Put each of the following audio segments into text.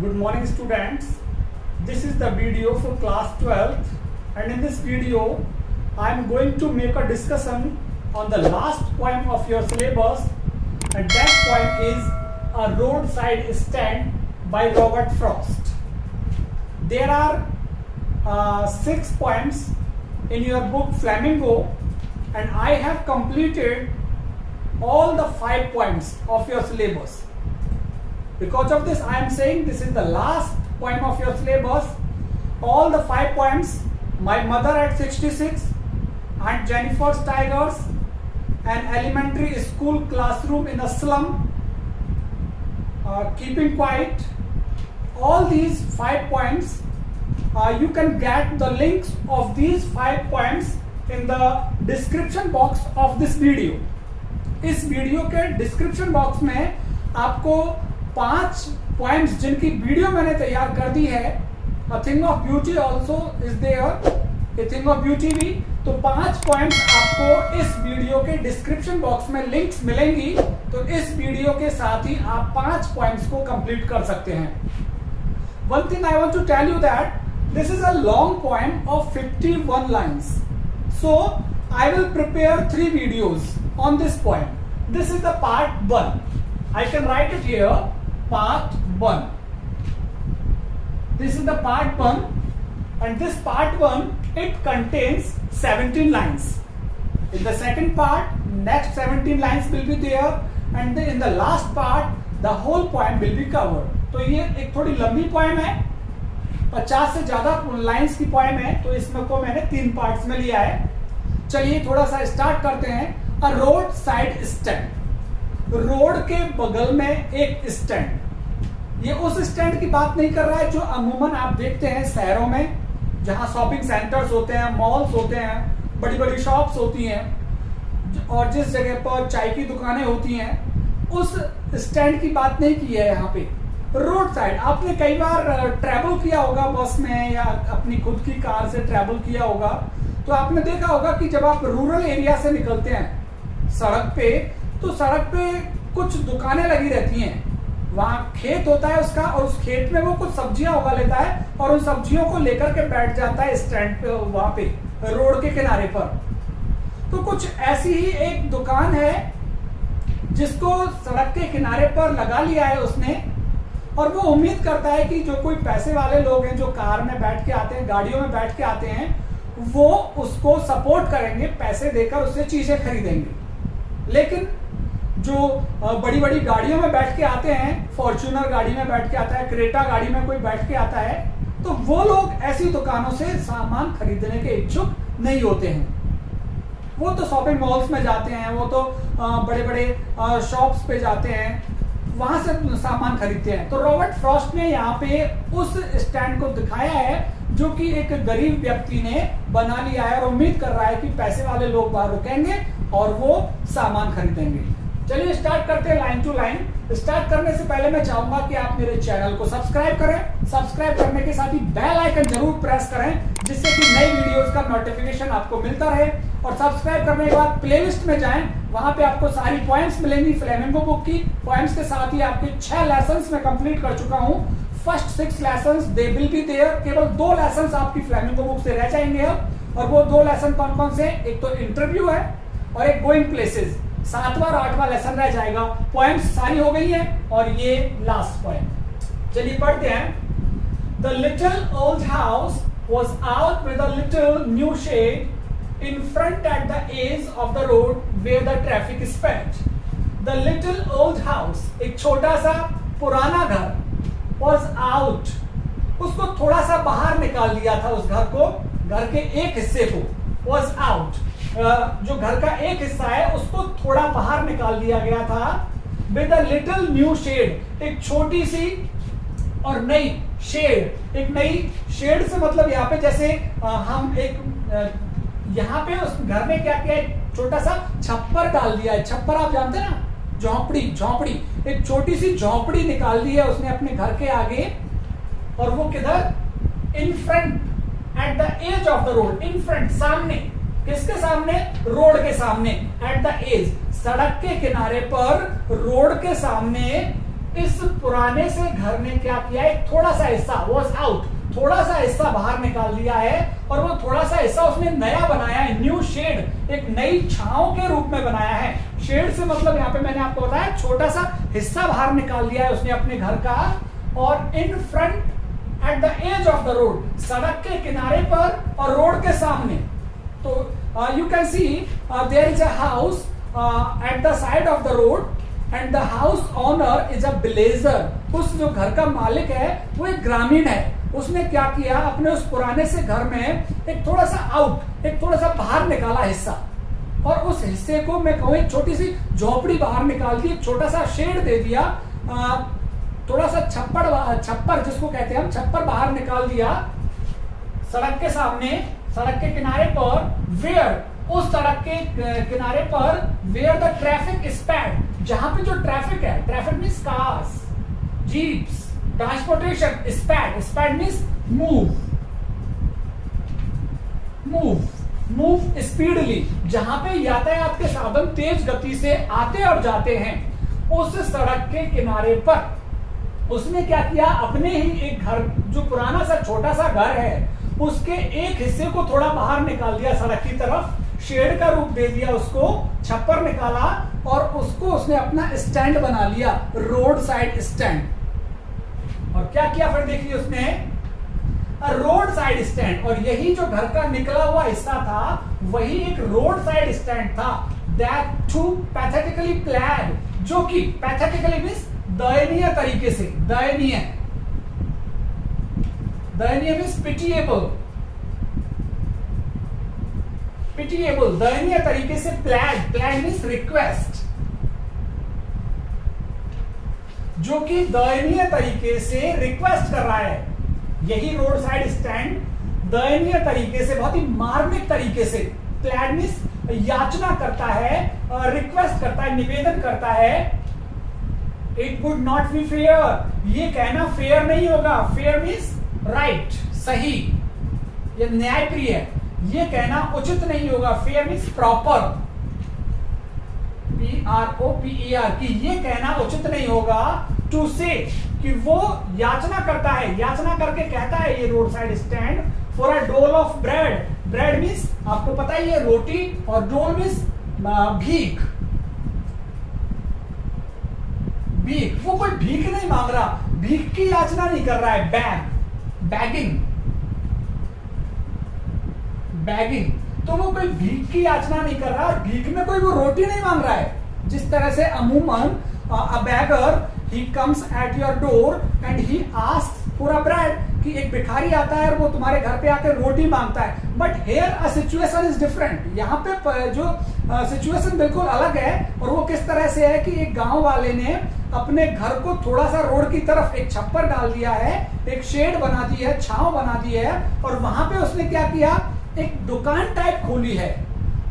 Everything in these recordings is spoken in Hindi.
Good morning students. This is the video for class 12th, and in this video I am going to make a discussion on the last poem of your syllabus, and that poem is A Roadside Stand by Robert Frost. There are 6 poems in your book Flamingo, and I have completed all the 5 poems of your syllabus. Because of this, I am saying this is the last poem of your syllabus. All the 5 poems, My Mother at 66, Aunt Jennifer's Tigers, An Elementary School Classroom in a Slum, Keeping Quiet, all these 5 poems, you can get the links of these 5 poems in the description box of this video. इस वीडियो के डिस्क्रिप्शन बॉक्स में आपको 5 पॉइंट्स जिनकी वीडियो मैंने तैयार कर दी है, A Thing of Beauty also is there, A Thing of Beauty भी, तो 5 पॉइंट्स आपको इस वीडियो के डिस्क्रिप्शन बॉक्स में लिंक्स मिलेंगी, तो इस वीडियो के साथ ही आप 5 पॉइंट्स को कंप्लीट कर सकते हैं. One thing I want to tell you that this is a long poem of 51 lines, so I will prepare 3 videos on this poem. This is the part 1. I can write it here, part 1. This is the part 1, and this part 1, it contains 17 lines. In the second part, next 17 lines will be there, and then in the last part, the whole poem will be covered. तो ये एक थोड़ी लंबी पोएम है, 50 से ज्यादा लाइंस की पोएम है, तो इसमें को मैंने 3 पार्ट्स में लिया है. चलिए थोड़ा सा स्टार्ट करते हैं. अ रोड साइड स्टैंड, रोड के बगल में एक स्टैंड. ये उस स्टैंड की बात नहीं कर रहा है जो अमूमन आप देखते हैं शहरों में, जहां शॉपिंग सेंटर्स होते हैं, मॉल्स होते हैं, बड़ी बड़ी शॉप्स होती हैं, और जिस जगह पर चाय की दुकानें होती हैं, उस स्टैंड की बात नहीं की है यहाँ पे. रोड साइड, आपने कई बार ट्रैवल किया होगा बस में या अपनी खुद की कार से ट्रैवल किया होगा, तो आपने देखा होगा कि जब आप रूरल एरिया से निकलते हैं सड़क पे, तो सड़क पे कुछ दुकानें लगी रहती हैं. वहां खेत होता है उसका, और उस खेत में वो कुछ सब्जियां उगा लेता है और उन सब्जियों को लेकर के बैठ जाता है स्टैंड पे, वहां पे रोड के किनारे पर. तो कुछ ऐसी ही एक दुकान है जिसको सड़क के किनारे पर लगा लिया है उसने, और वो उम्मीद करता है कि जो कोई पैसे वाले लोग हैं जो कार में बैठ के आते हैं, गाड़ियों में बैठ के आते हैं, वो उसको सपोर्ट करेंगे, पैसे देकर उससे चीजें खरीदेंगे. लेकिन जो बड़ी बड़ी गाड़ियों में बैठ के आते हैं, फॉर्च्यूनर गाड़ी में बैठ के आता है, क्रेटा गाड़ी में कोई बैठ के आता है, तो वो लोग ऐसी दुकानों से सामान खरीदने के इच्छुक नहीं होते हैं. वो तो शॉपिंग मॉल्स में जाते हैं, वो तो बड़े बड़े शॉप्स पे जाते हैं, वहां से सामान खरीदते हैं. तो रॉबर्ट फ्रॉस्ट ने यहाँ पे उस स्टैंड को दिखाया है जो कि एक गरीब व्यक्ति ने बना लिया है, और उम्मीद कर रहा है कि पैसे वाले लोग वहां रुकेंगे और वो सामान खरीदेंगे. चलिए स्टार्ट करते हैं लाइन टू लाइन. स्टार्ट करने से पहले मैं चाहूंगा कि आप मेरे चैनल को सब्सक्राइब करें. सब्सक्राइब करने के साथ ही बेल आइकन जरूर प्रेस करें, जिससे कि नई वीडियोस का नोटिफिकेशन आपको मिलता रहे. और सब्सक्राइब करने के बाद प्लेलिस्ट में जाएं, वहां पे आपको सारी पोएम्स मिलेंगी फ्लेमिंगो बुक की. पोएम्स के साथ ही आपके 6 लेसन्स में कंप्लीट कर चुका हूं. First 6 lessons they will be there. केवल 2 लेसन्स आपकी फ्लेमिंगो बुक से रह जाएंगे अब, और वो 2 लेसन कौन कौन से? एक तो इंटरव्यू है और एक गोइंग प्लेसेस. 7वां और 8वां लेसन रह जाएगा. पोएम्स सारी हो गई हैं, और ये लास्ट पोएम. चलिए पढ़ते हैं. The little old house was out with a little new shade in front at the edge of the road where the traffic sped. The little old house, एक छोटा सा पुराना घर, was out, उसको थोड़ा सा बाहर निकाल दिया था. उस घर को, घर के एक हिस्से को, was out, जो घर का एक हिस्सा है उसको थोड़ा बाहर निकाल दिया गया था. With a little new shade, एक छोटी सी और नई शेड. एक नई शेड से मतलब यहाँ पे जैसे हम एक यहाँ पे उस घर में क्या किया है, छोटा सा छप्पर डाल दिया है. छप्पर आप जानते हैं ना, झोंपड़ी. झोंपड़ी, एक छोटी सी झोंपड़ी निकाल दी है उसने अपने घर के आगे. और वो किधर? In front, at the edge of the road. In front, सामने. किसके सामने? रोड के सामने. एट द एज, सड़क के किनारे पर, रोड के सामने इस पुराने से घर ने क्या किया, एक थोड़ा सा हिस्सा वॉज आउट, थोड़ा सा हिस्सा बाहर निकाल दिया है और वो थोड़ा सा हिस्सा उसने नया बनाया है, न्यू शेड, एक नई छांव के रूप में बनाया है। शेड से मतलब यहाँ पे मैंने आपको बताया छोटा सा हिस्सा बाहर निकाल दिया है उसने अपने घर का। और in front at the edge of the road, सड़क के किनारे पर और रोड के सामने, तो you can see there is a house at the side of the road and the house owner is a villager. उस जो घर का मालिक है वो एक ग्रामीण है। उसने क्या किया, अपने उस पुराने से घर में एक थोड़ा सा आउट, एक थोड़ा सा बाहर निकाला हिस्सा, और उस हिस्से को मैं कहूँ एक छोटी सी झोपड़ी बाहर निकाल दी, एक छोटा सा शेड दे दिया, थोड़ा सा छप्पर जिसको कहते हैं हम, छप्पर बाहर निकाल दिया सड़क के सामने, सड़क के किनारे पर, वेयर, उस सड़क के किनारे पर, where the traffic is packed, जहां पे जो ट्रैफिक है, traffic means cars, jeeps, transportation, sped means move speedly, जहां पे यातायात के साधन तेज गति से आते और जाते हैं, उस सड़क के किनारे पर उसने क्या किया, अपने ही एक घर, जो पुराना सा छोटा सा घर है, उसके एक हिस्से को थोड़ा बाहर निकाल दिया सड़क की तरफ, शेड का रूप दे दिया उसको, छप्पर निकाला और उसको उसने अपना स्टैंड बना लिया, रोड साइड स्टैंड। और क्या किया फिर देखिए उसने, रोड साइड स्टैंड, और यही जो घर का निकला हुआ हिस्सा था वही एक रोड साइड स्टैंड था, दैट टू पैथेटिकली प्लान, जो कि पैथेटिकली मींस दयनीय तरीके से, दयनीय मींस पिटिएबल, दयनीय तरीके से प्लान मींस रिक्वेस्ट, जो कि दयनीय तरीके से रिक्वेस्ट कर रहा है। यही रोड साइड स्टैंड दयनीय तरीके से, बहुत ही मार्मिक तरीके से, प्लान मींस याचना करता है, रिक्वेस्ट करता है, निवेदन करता है। It would not be fair, ये कहना फेयर नहीं होगा, फेयर मींस राइट, सही, ये न्यायप्रिय है, ये कहना उचित नहीं होगा, फेयर मींस प्रॉपर, PROPER, कि ये कहना उचित नहीं होगा, टू से, कि वो याचना करता है, याचना करके कहता है ये road side stand, for a डोल ऑफ ब्रेड, ब्रेड मींस आपको पता है ये रोटी, और डोल मींस भीख, वो कोई भीख नहीं मांग रहा, भीख की याचना नहीं कर रहा है, बैगिंग, तो वो कोई भीख की याचना नहीं कर रहा, भीख में कोई वो रोटी नहीं मांग रहा है। जिस तरह से अमूमन अ bagger, he comes at your door and he asks for a bread, कि एक भिखारी आता है और वो तुम्हारे घर पे आकर रोटी मांगता है, but here a situation is different, यहाँ पे जो सिचुएशन बिल्कुल अलग है, और वो किस तरह से है कि एक गांव वाले ने अपने घर को थोड़ा सा रोड की तरफ एक छप्पर डाल दिया है, एक शेड बना दी है, छांव बना दी है, और वहां पे उसने क्या किया, एक दुकान टाइप खोली है,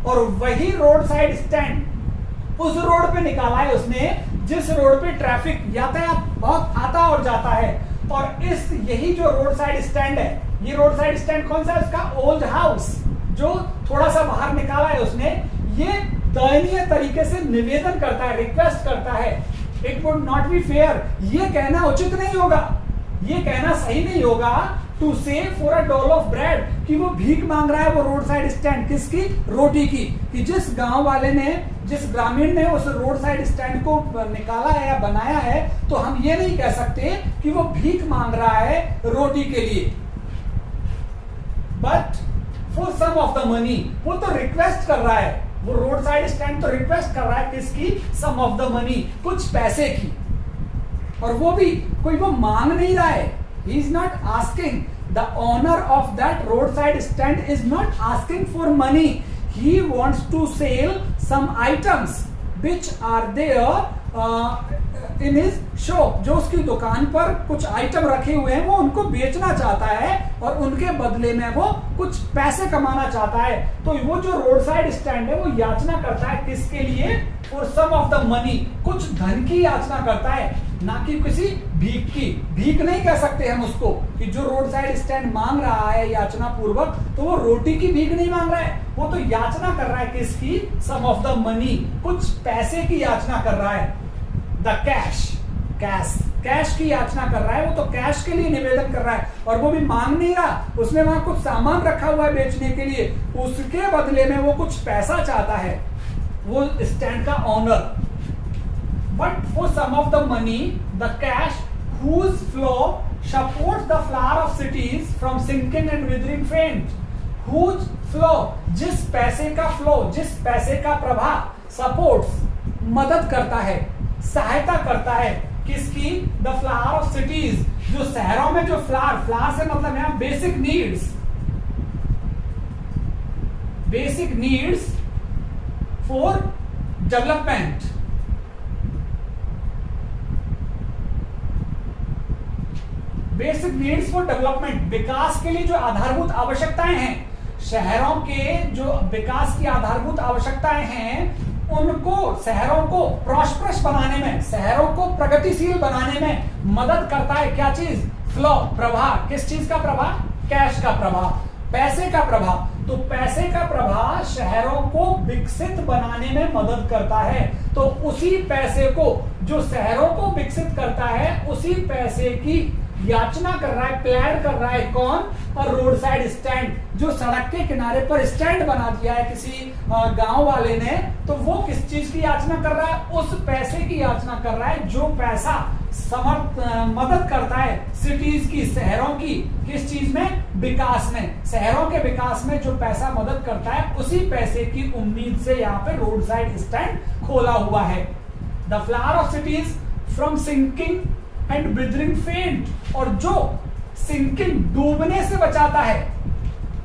और वही रोड साइड स्टैंड उस रोड पे निकाला है उसने, जिस रोड पे ट्रैफिक, यातायात बहुत आता और जाता है। और इस यही जो रोड साइड स्टैंड है, ये रोड साइड स्टैंड कौन सा है, उसका ओल्ड हाउस, जो थोड़ा सा बाहर निकाला है उसने, ये दयनीय तरीके से निवेदन करता है, रिक्वेस्ट करता है, it would not be fair, ये कहना उचित नहीं होगा, ये कहना सही नहीं होगा, टू से फॉर अ डोल ऑफ ब्रेड, कि वो भीख मांग रहा है, वो रोड साइड स्टैंड, किसकी, रोटी की, कि जिस गांव वाले ने, जिस ग्रामीण ने उस रोड साइड स्टैंड को निकाला है या बनाया है, तो हम ये नहीं कह सकते कि वो भीख मांग रहा है रोटी के लिए, but for some of the money, वो तो रिक्वेस्ट कर रहा है, वो रोड साइड स्टैंड तो रिक्वेस्ट कर रहा है किसकी, सम ऑफ द मनी, कुछ पैसे की, और वो भी कोई वो मांग नहीं रहा है, he is not asking, the owner of that roadside stand is not asking for money, he wants to sell some items which are there in his shop, जो उसकी दुकान पर कुछ आइटम रखे हुए हैं, वो उनको बेचना चाहता है और उनके बदले में वो कुछ पैसे कमाना चाहता है। तो वो जो रोड साइड स्टैंड है वो याचना करता है किसके लिए, for some of the money, कुछ धन की याचना करता है, ना कि किसी भीख की। भीख नहीं कह सकते हम उसको, कि जो रोड साइड स्टैंड मांग रहा है याचना पूर्वक, तो वो रोटी की भीख नहीं मांग रहा है, वो तो याचना कर रहा है किसकी, सम ऑफ द मनी, कुछ पैसे की याचना कर रहा है, द कैश, कैश, कैश की याचना कर रहा है, वो तो कैश के लिए निवेदन कर रहा है, और वो भी मांग नहीं रहा, उसने वहां कुछ सामान रखा हुआ है बेचने के लिए, उसके बदले में वो कुछ पैसा चाहता है, वो स्टैंड का owner. But for some of the money the cash whose flow supports the flower of cities from sinking and withering faint, whose flow, जिस पैसे का फ्लो, जिस पैसे का प्रवाह सपोर्ट्स, मदद करता है, सहायता करता है किसकी, द फ्लावर ऑफ सिटीज, जो शहरों में जो फ्लावर, फ्लावर से मतलब यहां basic needs, basic needs for development, basic needs for development, विकास के लिए जो आधारभूत आवश्यकताएं हैं, शहरों के जो विकास की आधारभूत आवश्यकताएं हैं, उनको, शहरों को प्रॉस्परस बनाने में, शहरों को प्रगतिशील बनाने में मदद करता है क्या चीज, फ्लो, प्रवाह। किस चीज का प्रवाह, कैश का प्रवाह, पैसे का प्रवाह। तो पैसे का प्रवाह शहरों को विकसित बनाने में मदद करता है। तो उसी पैसे को, जो शहरों को विकसित करता है, उसी पैसे की याचना कर रहा है, प्लान कर रहा है कौन, और रोड साइड स्टैंड, जो सड़क के किनारे पर स्टैंड बना दिया है किसी गांव वाले ने, तो वो किस चीज की याचना कर रहा है, उस पैसे की याचना कर रहा है जो पैसा मदद करता है सिटीज की, शहरों की, किस चीज में, विकास में, शहरों के विकास में जो पैसा मदद करता है, उसी पैसे की उम्मीद से यहाँ पे रोड साइड स्टैंड खोला हुआ है। The flower of cities from sinking and withering faint, और जो सिंकिंग, डूबने से बचाता है,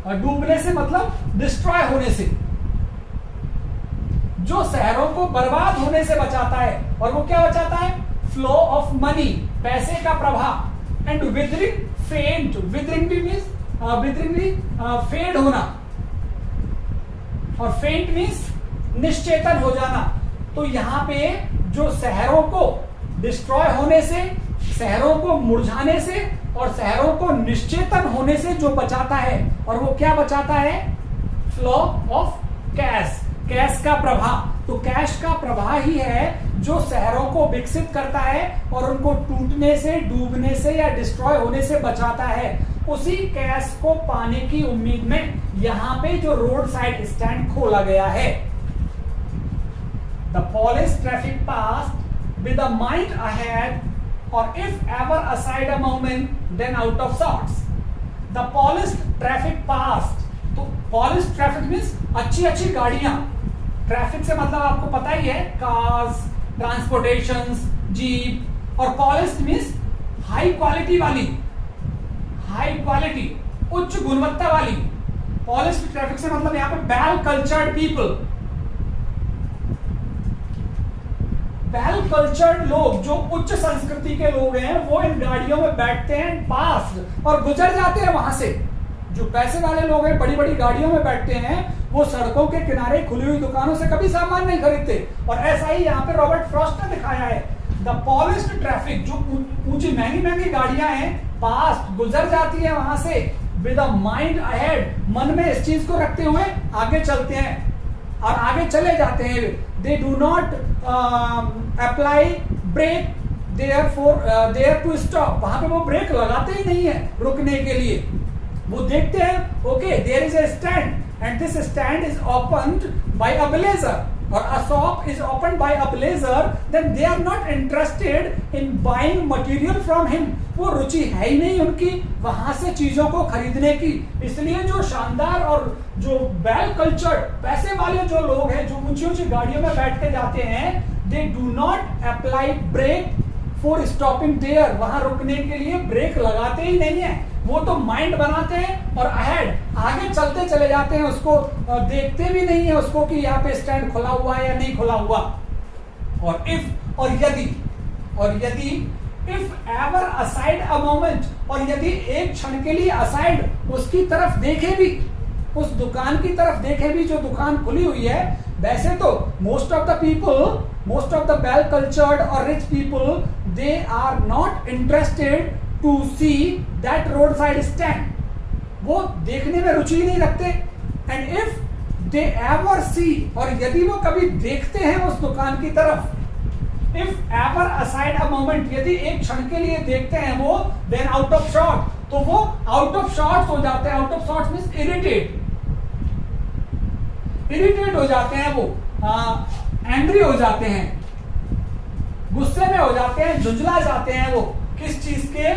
और डूबने से मतलब डिस्ट्रॉय होने से, जो शहरों को बर्बाद होने से बचाता है, और वो क्या बचाता है, फ्लो ऑफ मनी, पैसे का प्रवाह, एंड विदरिंग फेंट, विदरिंग भी मीन्स, विदरिंग भी फेड होना, और फेंट मीन्स निश्चेतन हो जाना। तो यहां पे जो शहरों को डिस्ट्रॉय होने से, शहरों को मुरझाने से, और शहरों को निश्चेतन होने से जो बचाता है, और वो क्या बचाता है, फ्लो ऑफ कैश, कैश का प्रवाह। तो कैश का प्रवाह ही है जो शहरों को विकसित करता है और उनको टूटने से, डूबने से या डिस्ट्रॉय होने से बचाता है। उसी कैश को पाने की उम्मीद में यहां पे जो रोड साइड स्टैंड खोला गया है। The polish traffic pass with a mind ahead, or if ever aside a moment then out of sorts. The polished traffic passed, तो polished traffic means अच्छी अच्छी गाड़ियां, ट्रैफिक से मतलब आपको पता ही है, कार्स, ट्रांसपोर्टेशंस, जीप, और पॉलिश्ड मीन्स हाई क्वालिटी वाली, हाई क्वालिटी, उच्च गुणवत्ता वाली। पॉलिश्ड ट्रैफिक से मतलब यहाँ पे well cultured people, well cultured लोग, जो उच्च संस्कृति के लोग हैं, वो इन गाड़ियों में बैठते हैं, पास और गुजर जाते हैं वहां से। जो पैसे वाले लोग हैं, बड़ी बड़ी गाड़ियों में बैठते हैं, वो सड़कों के किनारे खुली हुई दुकानों से कभी सामान नहीं खरीदते। और ऐसा ही यहाँ पे रॉबर्ट फ्रॉस्ट ने दिखाया है। द पॉलिश्ड ट्रैफिक, जो ऊंची महंगी महंगी गाड़ियां हैं, पास गुजर जाती है वहां से, विद अ माइंड अहेड, मन में इस चीज को रखते हुए आगे चलते हैं और आगे चले जाते हैं। They do not apply brake there to stop, वहां पे वो ब्रेक लगाते ही नहीं है रुकने के लिए। वो देखते हैं, okay there is a stand and this stand is opened by a blazer, और a shop is opened by a blazer, then they are not interested in buying material from him. वो रुचि है ही नहीं उनकी वहां से चीजों को खरीदने की। इसलिए जो शानदार और जो वेल कल्चर्ड पैसे वाले जो लोग हैं, जो ऊंची ऊंची गाड़ियों में बैठ के जाते हैं, they do not apply brake for stopping there, वहां रुकने के लिए ब्रेक लगाते ही नहीं है। वो तो माइंड बनाते हैं और अहेड आगे चलते चले जाते हैं, उसको देखते भी नहीं है उसको कि यहाँ पे स्टैंड खुला हुआ है या नहीं खुला हुआ। और इफ, और यदि if ever aside a moment, और यदि एक क्षण के लिए असाइड उसकी तरफ देखे भी, उस दुकान की तरफ देखे भी जो दुकान खुली हुई है। वैसे तो most of the people, most of the well cultured और rich people, they are not interested to see that road side stand, वो देखने में रुचि नहीं रखते। And if they ever see, और यदि वो कभी देखते हैं उस दुकान की तरफ, if ever aside a moment, यदि एक क्षण के लिए देखते हैं वो, देन आउट ऑफ शॉट, तो वो आउट ऑफ शॉट्स हो जाते हैं। Out of shots means irritate हो जाते हैं, वो एंग्री हो जाते हैं, गुस्से में हो जाते हैं, झुंझला जाते हैं वो किस चीज के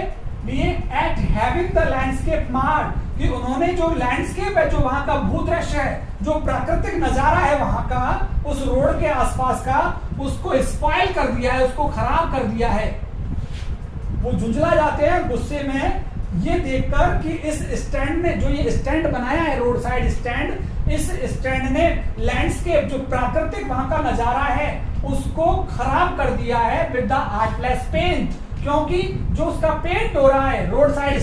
लिए, एट हैविंग द लैंडस्केप मार्ड, कि उन्होंने जो लैंडस्केप है, जो वहां का भूदृश्य है, जो प्राकृतिक नजारा है वहां का, उस रोड के आसपास का, उसको स्पॉइल कर दिया है, उसको खराब कर दिया है। वो झुंझला जाते हैं गुस्से में ये देखकर कि इस स्टैंड ने, जो ये स्टैंड बनाया है रोड साइड स्टैंड, इस स्टैंड ने लैंडस्केप, जो प्राकृतिक वहां का नजारा है, उसको खराब कर दिया है विद द आर्टलेस पेंट, क्योंकि जो उसका पेंट हो रहा है रोड साइड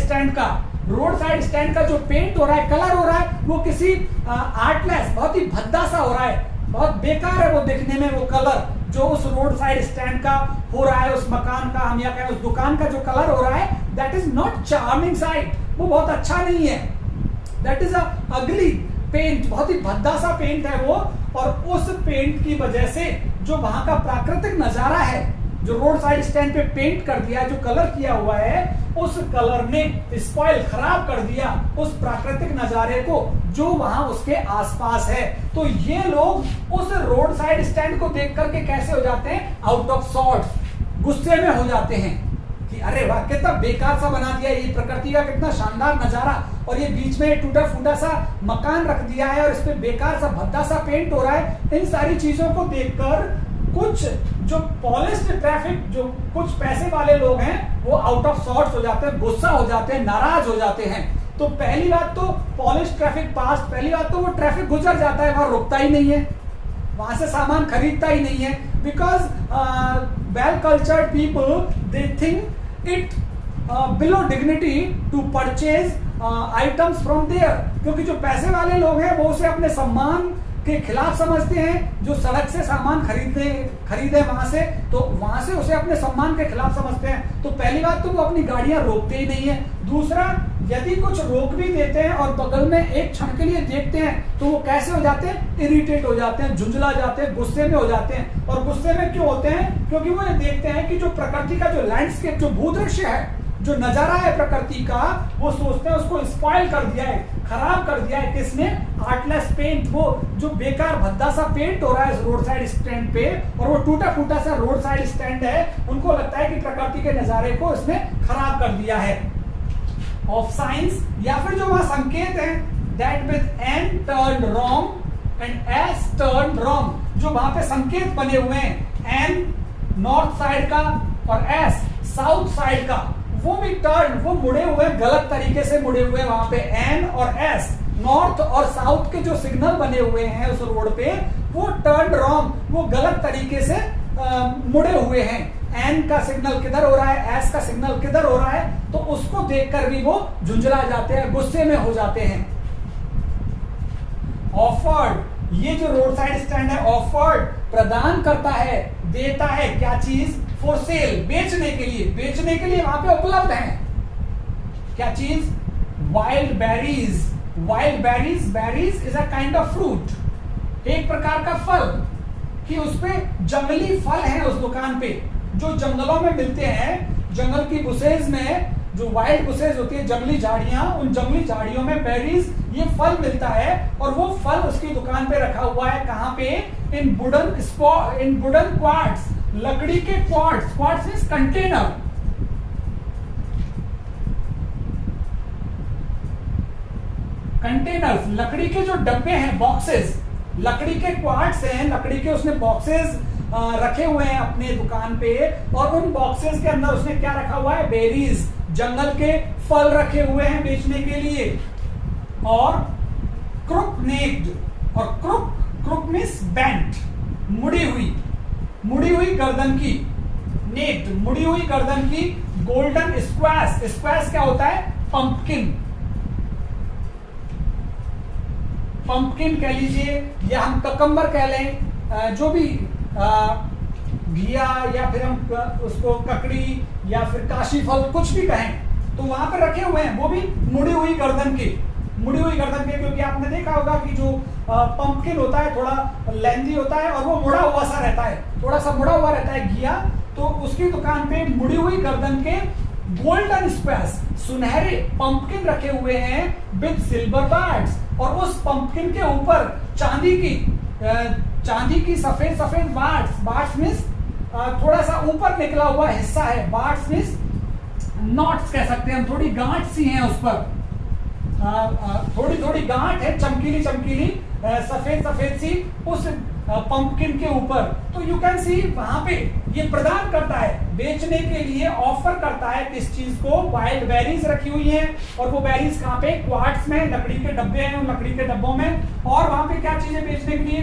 स्टैंड का जो पेंट हो रहा है, कलर हो रहा है, वो किसी आर्टलेस, बहुत ही भद्दा सा हो रहा है, बहुत बेकार है वो देखने में। वो कलर जो उस रोड साइड स्टैंड का हो रहा है, उस मकान का, हम या कहें उस दुकान का जो कलर हो रहा है, that is not charming site, वो बहुत अच्छा नहीं है। दैट इज अ अगली पेंट, बहुत ही भद्दा सा पेंट है वो। और उस पेंट की वजह से जो वहां का प्राकृतिक नजारा है, जो रोड साइड स्टैंड पे पेंट कर दिया, जो कलर किया हुआ है, उस कलर ने स्पॉइल, खराब कर दिया उस प्राकृतिक नजारे को जो वहां उसके आसपास है। तो ये लोग उस रोड साइड स्टैंड को देख करके कैसे हो जाते हैं, आउट ऑफ सॉर्ट्स, गुस्से में हो जाते हैं कि अरे वाह, कितना बेकार सा बना दिया, ये प्रकृति का कितना शानदार नजारा, और ये बीच में टूटा फूटा सा मकान रख दिया है, और इस पे बेकार सा भद्दा सा पेंट हो रहा है। इन सारी चीजों को देखकर कुछ जो पॉलिश्ड ट्रैफिक, जो कुछ पैसे वाले लोग हैं, वो आउट ऑफ सॉर्ट्स हो जाते हैं, गुस्सा हो जाते हैं, नाराज हो जाते हैं। तो पहली बात तो पॉलिश ट्रैफिक पास, पहली बात तो वो ट्रैफिक गुजर जाता है, वहां रुकता ही नहीं है, वहां से सामान खरीदता ही नहीं है, because well cultured people they think it below dignity to purchase items from there, क्योंकि जो पैसे वाले लोग हैं वो उसे अपने सम्मान के खिलाफ समझते हैं। जो सड़क से सामान खरीदे वहां से, तो वहां से उसे अपने सम्मान के खिलाफ समझते हैं। तो पहली बात तो वो अपनी गाड़ियां रोकते ही नहीं है। दूसरा, यदि कुछ रोक भी देते हैं और बगल में एक क्षण के लिए देखते हैं, तो वो कैसे हो जाते हैं, इरिटेट हो जाते हैं, झुंझला जाते हैं, गुस्से में हो जाते हैं। और गुस्से में क्यों होते हैं, क्योंकि वो ये देखते हैं कि जो प्रकृति का जो लैंडस्केप, जो भूदृश्य है, जो नजारा है प्रकृति का, वो सोचते हैं उसको स्पॉइल कर दिया है, खराब कर दिया है किसने, आर्टलेस पेंट, वो जो बेकार भद्दा सा पेंट हो रहा है इस रोड साइड स्टैंड पे, और वो टूटा फूटा सा रोड साइड स्टैंड है, उनको लगता है कि प्रकृति के नजारे को इसने खराब कर दिया है। ऑफ साइंस, या फिर जो वहां संकेत है, that with N turn wrong and S turn wrong, जो वहां पे संकेत बने हुए हैं, एन नॉर्थ साइड का और एस साउथ साइड का, वो भी टर्न, वो मुड़े हुए, गलत तरीके से मुड़े हुए। वहां पे एन और एस, नॉर्थ और साउथ के जो सिग्नल बने हुए हैं उस रोड पे, वो टर्न रॉन्ग, वो गलत तरीके से मुड़े हुए हैं। एन का सिग्नल किधर हो रहा है, एस का सिग्नल किधर हो रहा है, तो उसको देखकर भी वो झुंझला जाते हैं, गुस्से में हो जाते हैं। ऑफर्ड, ये जो रोड साइड स्टैंड है, ऑफर्ड प्रदान करता है, देता है, क्या चीज, फॉर सेल, बेचने के लिए वहां पे उपलब्ध है। क्या चीज, wild berries. Wild berries, berries is a kind of fruit, एक प्रकार का फल, कि उसपे जंगली फल है उस दुकान पे, जो जंगलों में मिलते हैं। जंगल की बुशेज में जो वाइल्ड बुशेज होती है, जंगली झाड़ियां, उन जंगली झाड़ियों में बेरीज, ये फल मिलता है, और वो फल उसकी दुकान पे रखा हुआ है। कहां पे, इन वुडन क्वार्ट्स, लकड़ी के quartz, quartz means container, containers, लकड़ी के जो डब्बे हैं, बॉक्सेस, लकड़ी के क्वार्ट्स हैं, लकड़ी के उसने बॉक्सेस रखे हुए हैं अपने दुकान पे, और उन बॉक्सेस के अंदर उसने क्या रखा हुआ है, बेरीज, जंगल के फल रखे हुए हैं बेचने के लिए। और क्रुक नेक्ड, और क्रुक मींस बेंट, मुड़ी हुई गर्दन की, नेक्ड मुड़ी हुई गर्दन की। गोल्डन स्क्वैश, स्क्वैश क्या होता है, पंपकिन, पंपकिन कह लीजिए, या हम ककम्बर कह लें, जो भी घिया, या फिर हम उसको ककड़ी, या फिर काशी फल, कुछ भी कहें, तो वहां पर रखे हुए हैं, वो भी मुड़ी हुई गर्दन के। मुड़ी हुई गर्दन के, क्योंकि आपने देखा होगा कि जो पंपकिन होता है थोड़ा लेंथी होता है और वो मुड़ा हुआ सा रहता है, थोड़ा सा मुड़ा हुआ रहता है घिया, तो उसकी दुकान पे मुड़ी हुई गर्दन के गोल्डन स्क्वायर्स, सुनहरे पंपकिन रखे हुए हैं विद सिल्वर बार्ड्स, और उस पंपकिन के ऊपर चांदी की सफेद सफेद बार्ड्स मीन्स थोड़ा सा ऊपर निकला हुआ हिस्सा है, बार्ड्स मीन्स नॉट्स कह सकते हैं हम, थोड़ी गांठ सी हैं उस पर, थोड़ी थोड़ी गांठ है, चमकीली चमकीली सफेद सफेद सी उस पंपकिन के ऊपर। तो यू कैन सी वहां पे ये प्रदान करता है, बेचने के लिए ऑफर करता है किस चीज को, वाइल्ड बेरीज रखी हुई हैं, और वो बेरीज कहाँ पे, क्वार्ट्स में, लकड़ी के डब्बे हैं, उन लकड़ी के डब्बों में, और वहां पे क्या चीजें बेचने के लिए,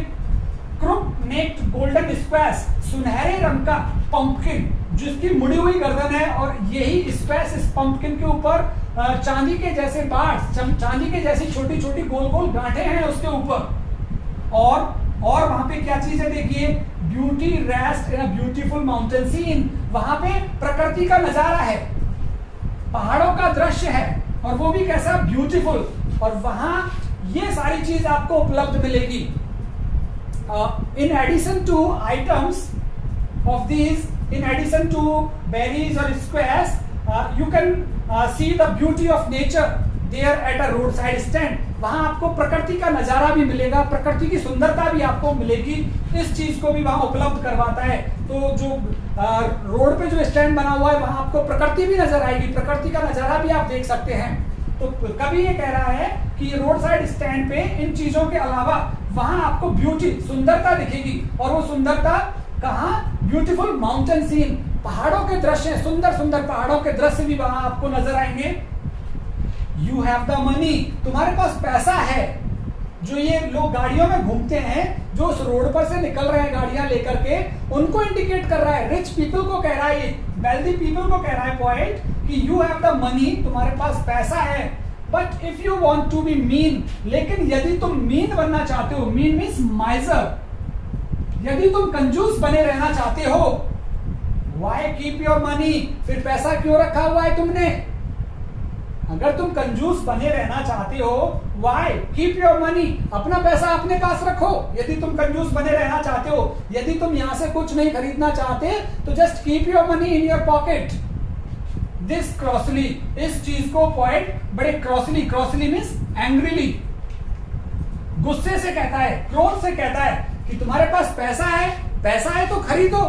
क्रुप नेक्ड गोल्डन स्क्वैश, सुनहरे रंग का पंपकिन जिसकी मुड़ी हुई गर्दन है, और यही स्क्वैश इस पंपकिन के ऊपर चांदी के जैसे बार्ड्स, चांदी के जैसी छोटी छोटी गोल गोल गांठें हैं उसके ऊपर, और वहां पे क्या चीज है देखिए, beauty rest in a beautiful mountain scene, वहां पे प्रकृति का नजारा है, पहाड़ों का दृश्य है, और वो भी कैसा, ब्यूटीफुल, और वहां ये सारी चीज आपको उपलब्ध मिलेगी। in addition to items of these, in addition to berries or squares, you can see the beauty of nature there at a roadside stand. वहां आपको प्रकृति का नजारा भी मिलेगा, प्रकृति की सुंदरता भी आपको मिलेगी, इस चीज को भी वहां उपलब्ध करवाता है। तो जो रोड पे जो स्टैंड बना हुआ है वहां आपको प्रकृति भी नजर आएगी, प्रकृति का नजारा भी आप देख सकते हैं। तो कभी ये कह रहा है कि रोड साइड स्टैंड पे इन चीजों के अलावा वहां आपको ब्यूटी, सुंदरता दिखेगी, और वो सुंदरता कहाँ, ब्यूटीफुल माउंटेन सीन, पहाड़ों के दृश्य, सुंदर सुंदर पहाड़ों के दृश्य भी वहां आपको नजर आएंगे। यू हैव द मनी, तुम्हारे पास पैसा है। जो ये लोग गाड़ियों में घूमते हैं, जो उस रोड पर से निकल रहे हैं गाड़ियां लेकर के, उनको इंडिकेट कर रहा है, रिच पीपल को कह रहा है, वेल्दी पीपल को कह रहा है पोएट कि यू हैव द मनी, तुम्हारे पास पैसा है। But if you want to be mean, लेकिन यदि तुम मीन बनना चाहते हो, मीन मीन्स माइजर, यदि तुम कंजूस बने रहना चाहते हो, वाई कीप योर मनी, फिर पैसा क्यों रखा हुआ है तुमने? अगर तुम कंजूस बने रहना चाहते हो, वाई कीप योर मनी, अपना पैसा अपने पास रखो। यदि तुम कंजूस बने रहना चाहते हो, यदि तुम यहां से कुछ नहीं खरीदना चाहते, तो just keep your money in your pocket. This crossly, इस चीज को पॉइंट बड़े क्रॉसली मीन्स एंग्रीली, गुस्से से कहता है, क्रोध से कहता है कि तुम्हारे पास पैसा है तो खरीदो,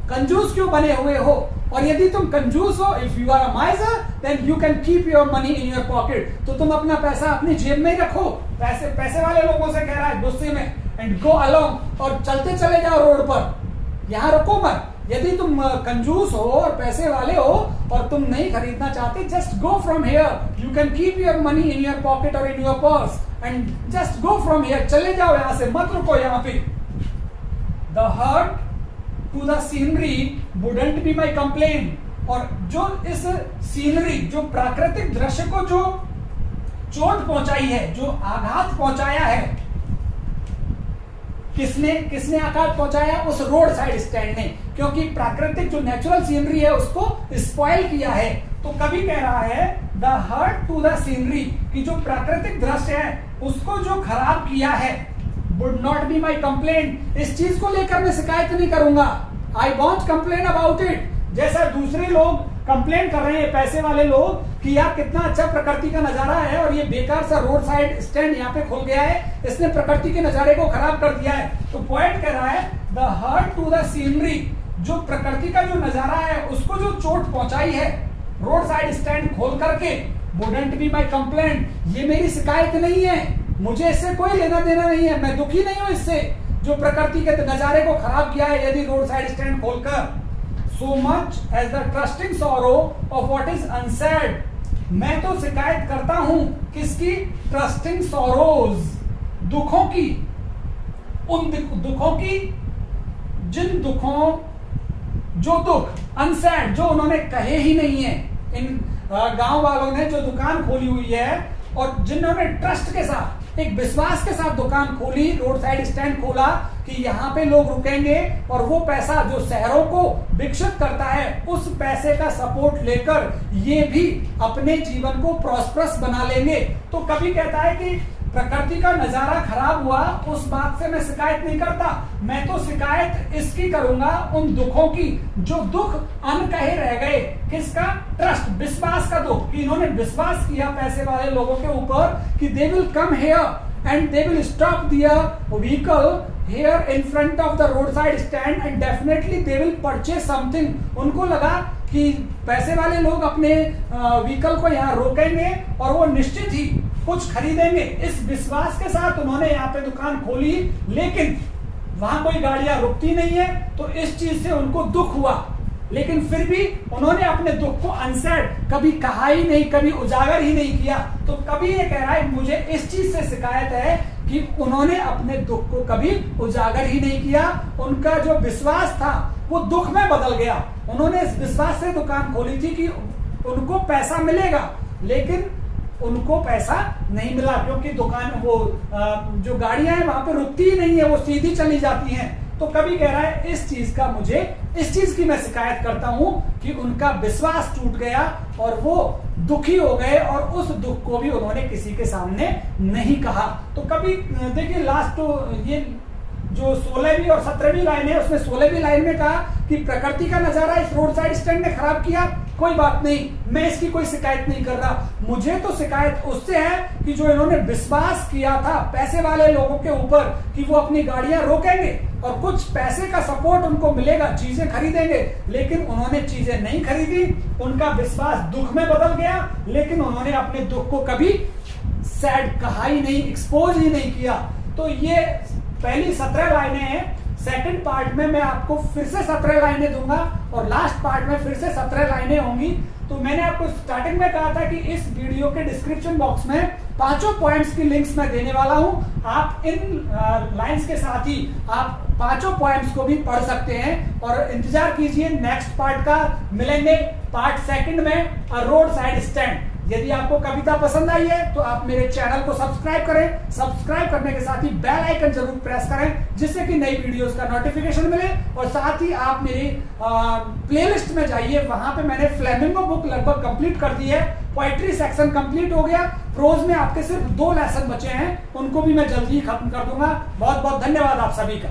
कंजूस क्यों बने हुए हो? और यदि तुम कंजूस हो, if you are a miser, then you can keep your money in your pocket, तो तुम अपना पैसा अपनी जेब में ही रखो। पैसे वाले लोगों से कह रहा है गुस्से में, एंड गो अलोंग, और चलते चले जाओ रोड पर, यहां रुको मत। यदि तुम कंजूस हो और पैसे वाले हो और तुम नहीं खरीदना चाहते, just go from here, you can keep your money in your pocket और in your purse, and just go from here, चले जाओ यहां से, मत रुको यहाँ पे। The hurt to the scenery wouldn't be my complain, और जो इस सीनरी, जो प्राकृतिक दृश्य को जो चोट पहुंचाई है, जो आघात पहुंचाया है, किसने आघात पहुंचाया? उस रोड साइड स्टैंड ने, क्योंकि प्राकृतिक जो नेचुरल सीनरी है उसको स्पॉइल किया है। तो कभी कह रहा है the hurt to the scenery, कि जो प्राकृतिक दृश्य है उसको जो खराब किया है, would not be my complaint, इस चीज को लेकर मैं शिकायत नहीं करूंगा। I want complain about it, जैसा दूसरे लोग कंप्लेन कर रहे हैं, पैसे वाले लोग, कि यार कितना अच्छा प्रकृति का नजारा है और ये बेकार सा रोड साइड स्टैंड यहाँ पे खुल गया है, इसने प्रकृति के नजारे को खराब कर दिया है। तो पॉइंट कह रहा है the hurt to the scenery, जो प्रकृति का जो नजारा है उसको जो चोट पहुंचाई है रोड साइड स्टैंड खोल करके, वुडंट बी माई कंप्लेंट, ये मेरी शिकायत नहीं है, मुझे इससे कोई लेना देना नहीं है, मैं दुखी नहीं हूं इससे, जो प्रकृति के नजारे को खराब किया है यदि रोड साइड स्टैंड खोलकर। So much as the trusting sorrow of what is unsaid, मैं तो शिकायत करता हूं किसकी? ट्रस्टिंग सॉरोज, दुखों की, उन दुखों की, जिन दुखों, जो दुख अनसैड, जो उन्होंने कहे ही नहीं है, इन गांव वालों ने जो दुकान खोली हुई है और जिन्होंने ट्रस्ट के साथ, एक विश्वास के साथ दुकान खोली, रोड साइड स्टैंड खोला कि यहाँ पे लोग रुकेंगे और वो पैसा जो शहरों को विकसित करता है उस पैसे का सपोर्ट लेकर ये भी अपने जीवन को प्रॉस्परस बना लेंगे। तो कभी कहता है कि प्रकृति का नजारा खराब हुआ उस बात से मैं शिकायत नहीं करता, मैं तो शिकायत इसकी करूंगा उन दुखों की जो दुख अनकहे रह गए। किसका? ट्रस्ट, विश्वास का दुख, कि इन्होंने विश्वास किया पैसे वाले लोगों के ऊपर कि they will come here and they will stop their vehicle here in front of the roadside stand and definitely they will purchase something। उनको लगा कि पैसे वाले लोग अपने व्हीकल को यहाँ रोकेंगे और वो निश्चित ही कुछ खरीदेंगे। इस विश्वास के साथ उन्होंने यहाँ पे दुकान खोली, लेकिन वहां कोई गाड़ियां रुकती नहीं है, तो इस चीज से उनको दुख हुआ। लेकिन फिर भी उन्होंने अपने दुख को अनसेड कभी कहा ही नहीं, कभी उजागर ही नहीं किया। तो कभी ये कह रहा है मुझे इस चीज से शिकायत है कि उन्होंने अपने दुख को कभी उजागर ही नहीं किया। उनका जो विश्वास था वो दुख में बदल गया। उन्होंने इस विश्वास से दुकान खोली थी कि उनको पैसा मिलेगा, लेकिन उनको पैसा नहीं मिला, क्योंकि दुकान वो जो गाड़ियां हैं वहां पे रुकती ही नहीं है, वो सीधी चली जाती हैं। तो कभी कह रहा है इस चीज का मुझे, इस चीज की मैं शिकायत करता हूं कि उनका विश्वास टूट गया और वो दुखी हो गए और उस दुख को भी उन्होंने किसी के सामने नहीं कहा। तो कभी देखिए लास्ट तो ये जो 16वीं और 17वीं लाइन है उसमें 16वीं लाइन में कहा कि प्रकृति का नजारा इस रोड साइड स्टैंड ने खराब किया, कोई बात नहीं, मैं इसकी कोई शिकायत नहीं कर रहा। मुझे तो शिकायत उससे है कि जो इन्होंने विश्वास किया था पैसे वाले लोगों के ऊपर कि वो अपनी गाड़ियां रोकेंगे और कुछ पैसे का सपोर्ट उनको मिलेगा, चीजें खरीदेंगे, लेकिन उन्होंने चीजें नहीं खरीदी। उनका विश्वास दुख में बदल गया, लेकिन उन्होंने अपने दुख को कभी सैड कहा ही नहीं, एक्सपोज ही नहीं किया। तो ये पहली 17 लाइनें हैं। सेकंड पार्ट में मैं आपको फिर से 17 लाइनें दूंगा और लास्ट पार्ट में फिर से 17 लाइनें होंगी। तो मैंने आपको स्टार्टिंग में कहा था कि इस वीडियो के डिस्क्रिप्शन बॉक्स में 5 पॉइंट्स की लिंक्स मैं देने वाला हूं। आप इन लाइंस के साथ ही आप 5 पॉइंट्स को भी पढ़ सकते हैं और इंतजार कीजिए नेक्स्ट पार्ट का। मिलेंगे पार्ट सेकंड में, रोड साइड स्टैंड। यदि आपको कविता पसंद आई है तो आप मेरे चैनल को सब्सक्राइब करें। सब्सक्राइब करने के साथ ही बेल आइकन जरूर प्रेस करें जिससे कि नई वीडियोस का नोटिफिकेशन मिले। और साथ ही आप मेरी प्लेलिस्ट में जाइए, वहां पे मैंने फ्लेमिंगो बुक लगभग कंप्लीट कर दी है। पोएट्री सेक्शन कंप्लीट हो गया, प्रोज में आपके सिर्फ 2 लेसन बचे हैं, उनको भी मैं जल्दी ही खत्म कर दूंगा। बहुत बहुत धन्यवाद आप सभी का।